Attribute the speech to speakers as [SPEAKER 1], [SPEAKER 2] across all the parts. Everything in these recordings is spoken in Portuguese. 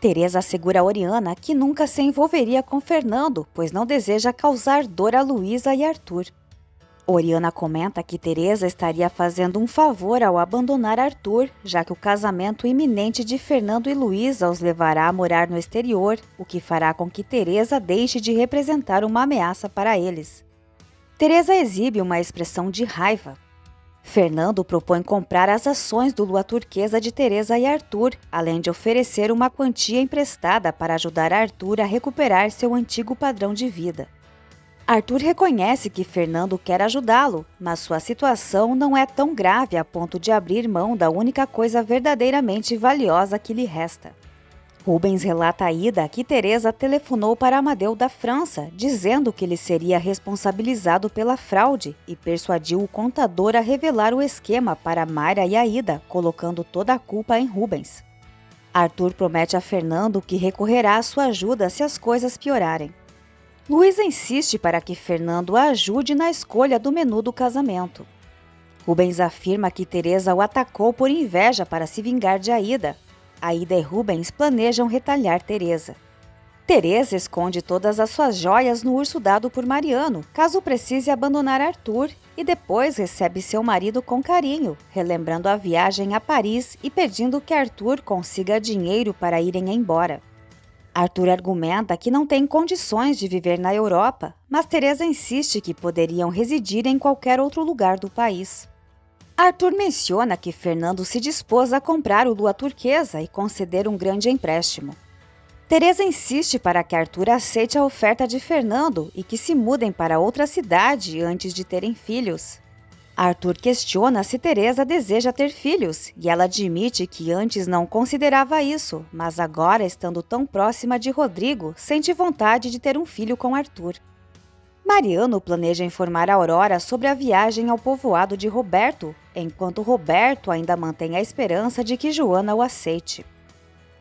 [SPEAKER 1] Teresa assegura a Oriana que nunca se envolveria com Fernando, pois não deseja causar dor a Luísa e Arthur. Oriana comenta que Teresa estaria fazendo um favor ao abandonar Arthur, já que o casamento iminente de Fernando e Luísa os levará a morar no exterior, o que fará com que Teresa deixe de representar uma ameaça para eles. Teresa exibe uma expressão de raiva. Fernando propõe comprar as ações do Lua Turquesa de Teresa e Arthur, além de oferecer uma quantia emprestada para ajudar Arthur a recuperar seu antigo padrão de vida. Arthur reconhece que Fernando quer ajudá-lo, mas sua situação não é tão grave a ponto de abrir mão da única coisa verdadeiramente valiosa que lhe resta. Rubens relata a Ida que Teresa telefonou para Amadeu da França, dizendo que ele seria responsabilizado pela fraude e persuadiu o contador a revelar o esquema para Mayra e Aida, colocando toda a culpa em Rubens. Arthur promete a Fernando que recorrerá à sua ajuda se as coisas piorarem. Luísa insiste para que Fernando a ajude na escolha do menu do casamento. Rubens afirma que Teresa o atacou por inveja para se vingar de Aida. Aida e Rubens planejam retalhar Teresa. Teresa esconde todas as suas joias no urso dado por Mariano, caso precise abandonar Arthur, e depois recebe seu marido com carinho, relembrando a viagem a Paris e pedindo que Arthur consiga dinheiro para irem embora. Arthur argumenta que não tem condições de viver na Europa, mas Teresa insiste que poderiam residir em qualquer outro lugar do país. Arthur menciona que Fernando se dispôs a comprar o Lua Turquesa e conceder um grande empréstimo. Teresa insiste para que Arthur aceite a oferta de Fernando e que se mudem para outra cidade antes de terem filhos. Arthur questiona se Teresa deseja ter filhos e ela admite que antes não considerava isso, mas agora, estando tão próxima de Rodrigo, sente vontade de ter um filho com Arthur. Mariano planeja informar Aurora sobre a viagem ao povoado de Roberto, enquanto Roberto ainda mantém a esperança de que Joana o aceite.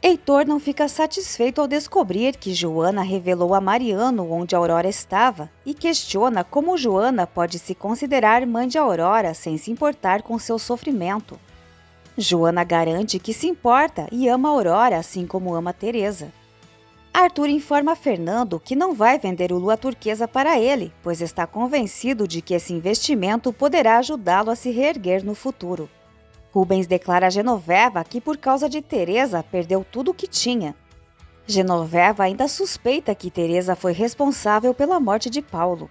[SPEAKER 1] Heitor não fica satisfeito ao descobrir que Joana revelou a Mariano onde Aurora estava e questiona como Joana pode se considerar mãe de Aurora sem se importar com seu sofrimento. Joana garante que se importa e ama Aurora assim como ama Teresa. Arthur informa Fernando que não vai vender o Lua Turquesa para ele, pois está convencido de que esse investimento poderá ajudá-lo a se reerguer no futuro. Rubens declara a Genoveva que por causa de Teresa perdeu tudo o que tinha. Genoveva ainda suspeita que Teresa foi responsável pela morte de Paulo.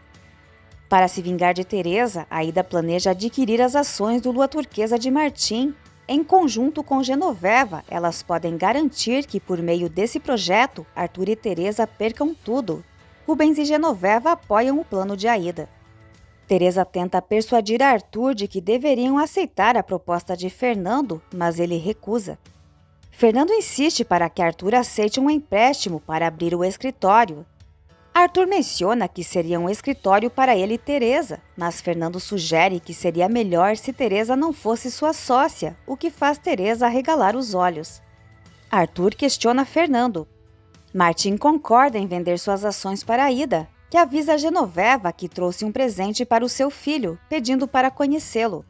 [SPEAKER 1] Para se vingar de Teresa, Aida planeja adquirir as ações do Lua Turquesa de Martim. Em conjunto com Genoveva, elas podem garantir que, por meio desse projeto, Arthur e Teresa percam tudo. Rubens e Genoveva apoiam o plano de Aida. Teresa tenta persuadir Arthur de que deveriam aceitar a proposta de Fernando, mas ele recusa. Fernando insiste para que Arthur aceite um empréstimo para abrir o escritório. Arthur menciona que seria um escritório para ele e Teresa, mas Fernando sugere que seria melhor se Teresa não fosse sua sócia, o que faz Teresa arregalar os olhos. Arthur questiona Fernando. Martim concorda em vender suas ações para Aida, que avisa a Genoveva que trouxe um presente para o seu filho, pedindo para conhecê-lo.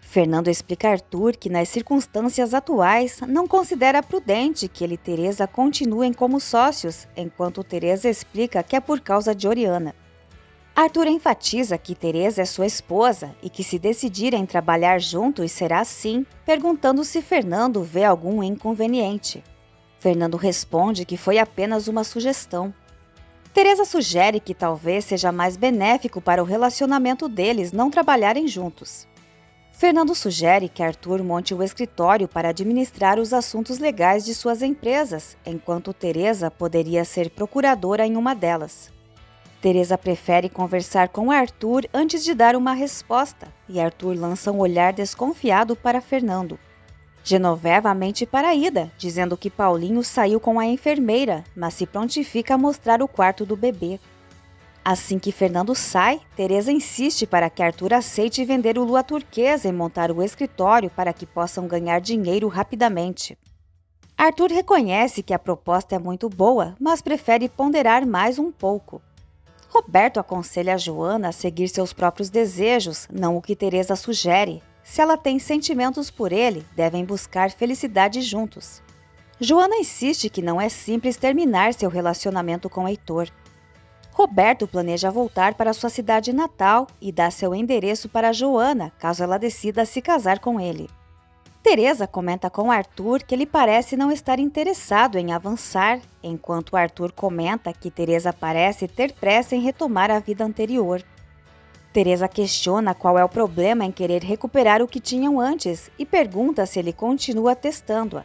[SPEAKER 1] Fernando explica a Arthur que nas circunstâncias atuais não considera prudente que ele e Teresa continuem como sócios, enquanto Teresa explica que é por causa de Oriana. Arthur enfatiza que Teresa é sua esposa e que se decidirem trabalhar juntos será assim, perguntando se Fernando vê algum inconveniente. Fernando responde que foi apenas uma sugestão. Teresa sugere que talvez seja mais benéfico para o relacionamento deles não trabalharem juntos. Fernando sugere que Arthur monte o escritório para administrar os assuntos legais de suas empresas, enquanto Teresa poderia ser procuradora em uma delas. Teresa prefere conversar com Arthur antes de dar uma resposta, e Arthur lança um olhar desconfiado para Fernando. Genoveva mente para Aida, dizendo que Paulinho saiu com a enfermeira, mas se prontifica a mostrar o quarto do bebê. Assim que Fernando sai, Teresa insiste para que Arthur aceite vender o Lua Turquesa e montar o escritório para que possam ganhar dinheiro rapidamente. Arthur reconhece que a proposta é muito boa, mas prefere ponderar mais um pouco. Roberto aconselha a Joana a seguir seus próprios desejos, não o que Teresa sugere. Se ela tem sentimentos por ele, devem buscar felicidade juntos. Joana insiste que não é simples terminar seu relacionamento com Heitor. Roberto planeja voltar para sua cidade natal e dá seu endereço para Joana, caso ela decida se casar com ele. Teresa comenta com Arthur que ele parece não estar interessado em avançar, enquanto Arthur comenta que Teresa parece ter pressa em retomar a vida anterior. Teresa questiona qual é o problema em querer recuperar o que tinham antes e pergunta se ele continua testando-a.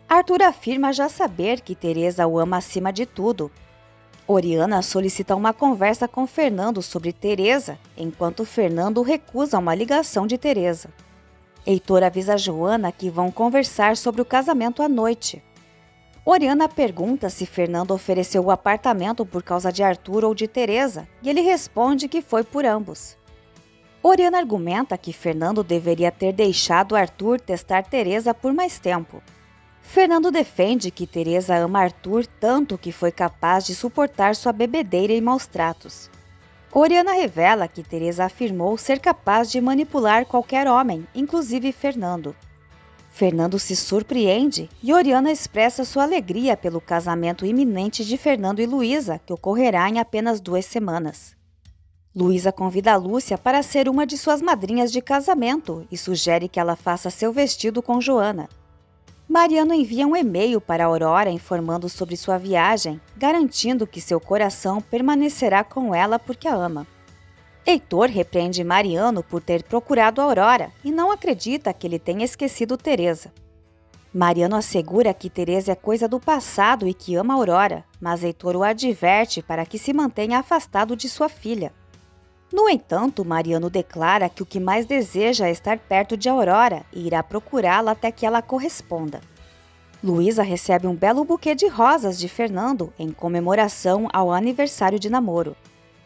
[SPEAKER 1] Arthur afirma já saber que Teresa o ama acima de tudo. Oriana solicita uma conversa com Fernando sobre Teresa, enquanto Fernando recusa uma ligação de Teresa. Heitor avisa Joana que vão conversar sobre o casamento à noite. Oriana pergunta se Fernando ofereceu o apartamento por causa de Arthur ou de Teresa, e ele responde que foi por ambos. Oriana argumenta que Fernando deveria ter deixado Arthur testar Teresa por mais tempo. Fernando defende que Teresa ama Arthur tanto que foi capaz de suportar sua bebedeira e maus tratos. Oriana revela que Teresa afirmou ser capaz de manipular qualquer homem, inclusive Fernando. Fernando se surpreende e Oriana expressa sua alegria pelo casamento iminente de Fernando e Luísa, que ocorrerá em apenas 2 semanas. Luísa convida Lúcia para ser uma de suas madrinhas de casamento e sugere que ela faça seu vestido com Joana. Mariano envia um e-mail para Aurora informando sobre sua viagem, garantindo que seu coração permanecerá com ela porque a ama. Heitor repreende Mariano por ter procurado Aurora e não acredita que ele tenha esquecido Teresa. Mariano assegura que Teresa é coisa do passado e que ama Aurora, mas Heitor o adverte para que se mantenha afastado de sua filha. No entanto, Mariano declara que o que mais deseja é estar perto de Aurora e irá procurá-la até que ela corresponda. Luísa recebe um belo buquê de rosas de Fernando em comemoração ao aniversário de namoro.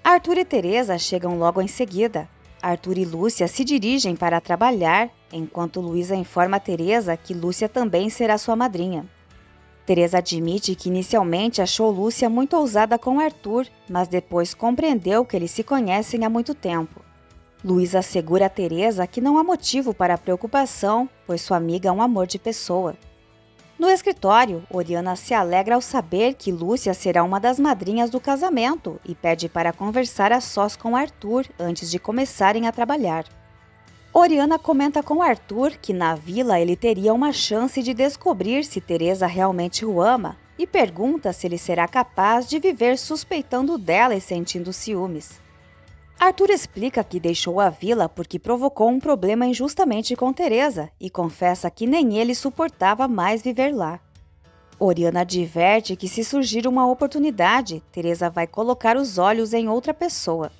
[SPEAKER 1] Arthur e Teresa chegam logo em seguida. Arthur e Lúcia se dirigem para trabalhar, enquanto Luísa informa Teresa que Lúcia também será sua madrinha. Teresa admite que inicialmente achou Lúcia muito ousada com Arthur, mas depois compreendeu que eles se conhecem há muito tempo. Luísa assegura a Teresa que não há motivo para preocupação, pois sua amiga é um amor de pessoa. No escritório, Oriana se alegra ao saber que Lúcia será uma das madrinhas do casamento e pede para conversar a sós com Arthur antes de começarem a trabalhar. Oriana comenta com Arthur que na vila ele teria uma chance de descobrir se Teresa realmente o ama e pergunta se ele será capaz de viver suspeitando dela e sentindo ciúmes. Arthur explica que deixou a vila porque provocou um problema injustamente com Teresa e confessa que nem ele suportava mais viver lá. Oriana adverte que se surgir uma oportunidade, Teresa vai colocar os olhos em outra pessoa.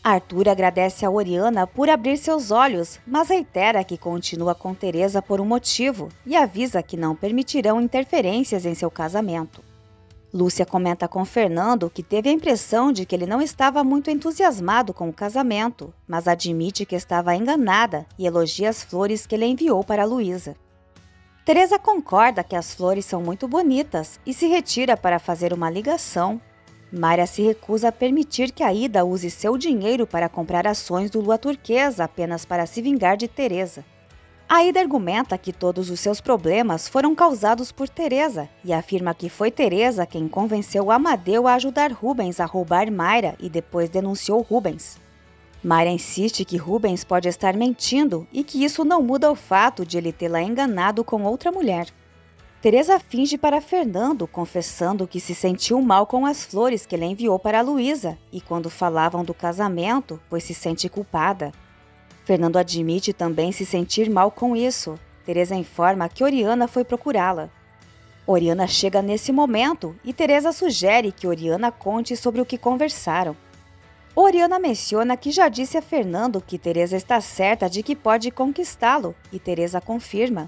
[SPEAKER 1] Arthur agradece a Oriana por abrir seus olhos, mas reitera que continua com Teresa por um motivo e avisa que não permitirão interferências em seu casamento. Lúcia comenta com Fernando que teve a impressão de que ele não estava muito entusiasmado com o casamento, mas admite que estava enganada e elogia as flores que ele enviou para Luísa. Teresa concorda que as flores são muito bonitas e se retira para fazer uma ligação. Mária se recusa a permitir que Aida use seu dinheiro para comprar ações do Lua Turquesa apenas para se vingar de Teresa. Aida argumenta que todos os seus problemas foram causados por Teresa e afirma que foi Teresa quem convenceu Amadeu a ajudar Rubens a roubar Mayra e depois denunciou Rubens. Mayra insiste que Rubens pode estar mentindo e que isso não muda o fato de ele tê-la enganado com outra mulher. Teresa finge para Fernando, confessando que se sentiu mal com as flores que ele enviou para Luísa e quando falavam do casamento, pois se sente culpada. Fernando admite também se sentir mal com isso. Teresa informa que Oriana foi procurá-la. Oriana chega nesse momento e Teresa sugere que Oriana conte sobre o que conversaram. Oriana menciona que já disse a Fernando que Teresa está certa de que pode conquistá-lo e Teresa confirma.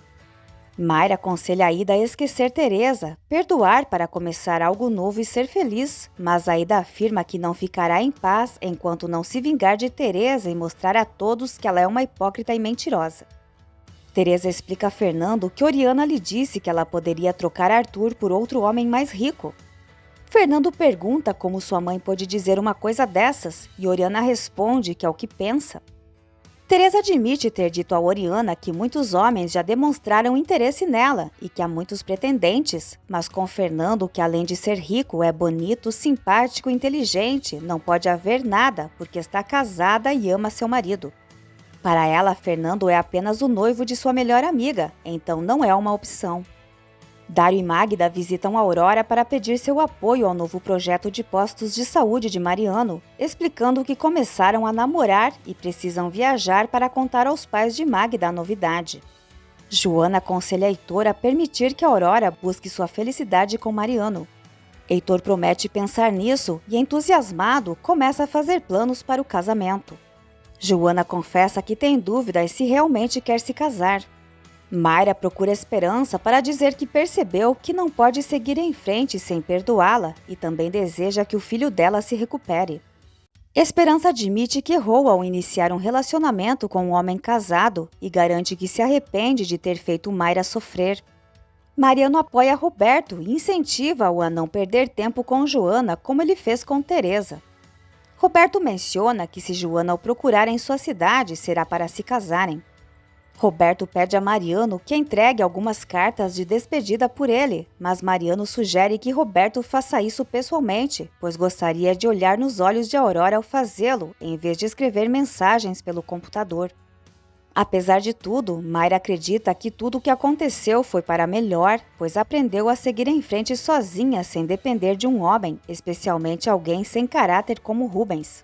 [SPEAKER 1] Mayra aconselha Aida a esquecer Teresa, perdoar para começar algo novo e ser feliz, mas Aida afirma que não ficará em paz enquanto não se vingar de Teresa e mostrar a todos que ela é uma hipócrita e mentirosa. Teresa explica a Fernando que Oriana lhe disse que ela poderia trocar Arthur por outro homem mais rico. Fernando pergunta como sua mãe pôde dizer uma coisa dessas e Oriana responde que é o que pensa. Teresa admite ter dito a Oriana que muitos homens já demonstraram interesse nela e que há muitos pretendentes, mas com Fernando, que além de ser rico, é bonito, simpático e inteligente, não pode haver nada porque está casada e ama seu marido. Para ela, Fernando é apenas o noivo de sua melhor amiga, então não é uma opção. Dário e Magda visitam Aurora para pedir seu apoio ao novo projeto de postos de saúde de Mariano, explicando que começaram a namorar e precisam viajar para contar aos pais de Magda a novidade. Joana aconselha Heitor a permitir que Aurora busque sua felicidade com Mariano. Heitor promete pensar nisso e, entusiasmado, começa a fazer planos para o casamento. Joana confessa que tem dúvidas se realmente quer se casar. Mayra procura esperança para dizer que percebeu que não pode seguir em frente sem perdoá-la e também deseja que o filho dela se recupere. Esperança admite que errou ao iniciar um relacionamento com um homem casado e garante que se arrepende de ter feito Mayra sofrer. Mariano apoia Roberto e incentiva-o a não perder tempo com Joana como ele fez com Teresa. Roberto menciona que se Joana o procurar em sua cidade será para se casarem. Roberto pede a Mariano que entregue algumas cartas de despedida por ele, mas Mariano sugere que Roberto faça isso pessoalmente, pois gostaria de olhar nos olhos de Aurora ao fazê-lo, em vez de escrever mensagens pelo computador. Apesar de tudo, Mayra acredita que tudo o que aconteceu foi para melhor, pois aprendeu a seguir em frente sozinha sem depender de um homem, especialmente alguém sem caráter como Rubens.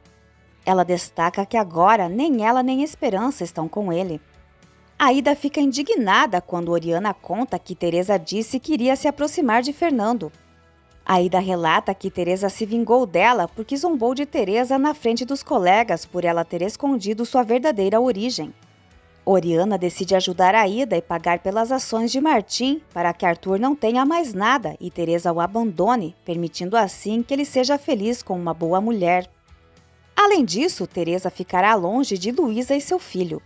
[SPEAKER 1] Ela destaca que agora nem ela nem Esperança estão com ele. Aida fica indignada quando Oriana conta que Teresa disse que iria se aproximar de Fernando. Aida relata que Teresa se vingou dela porque zombou de Teresa na frente dos colegas por ela ter escondido sua verdadeira origem. Oriana decide ajudar Aida e pagar pelas ações de Martim para que Arthur não tenha mais nada e Teresa o abandone, permitindo assim que ele seja feliz com uma boa mulher. Além disso, Teresa ficará longe de Luísa e seu filho.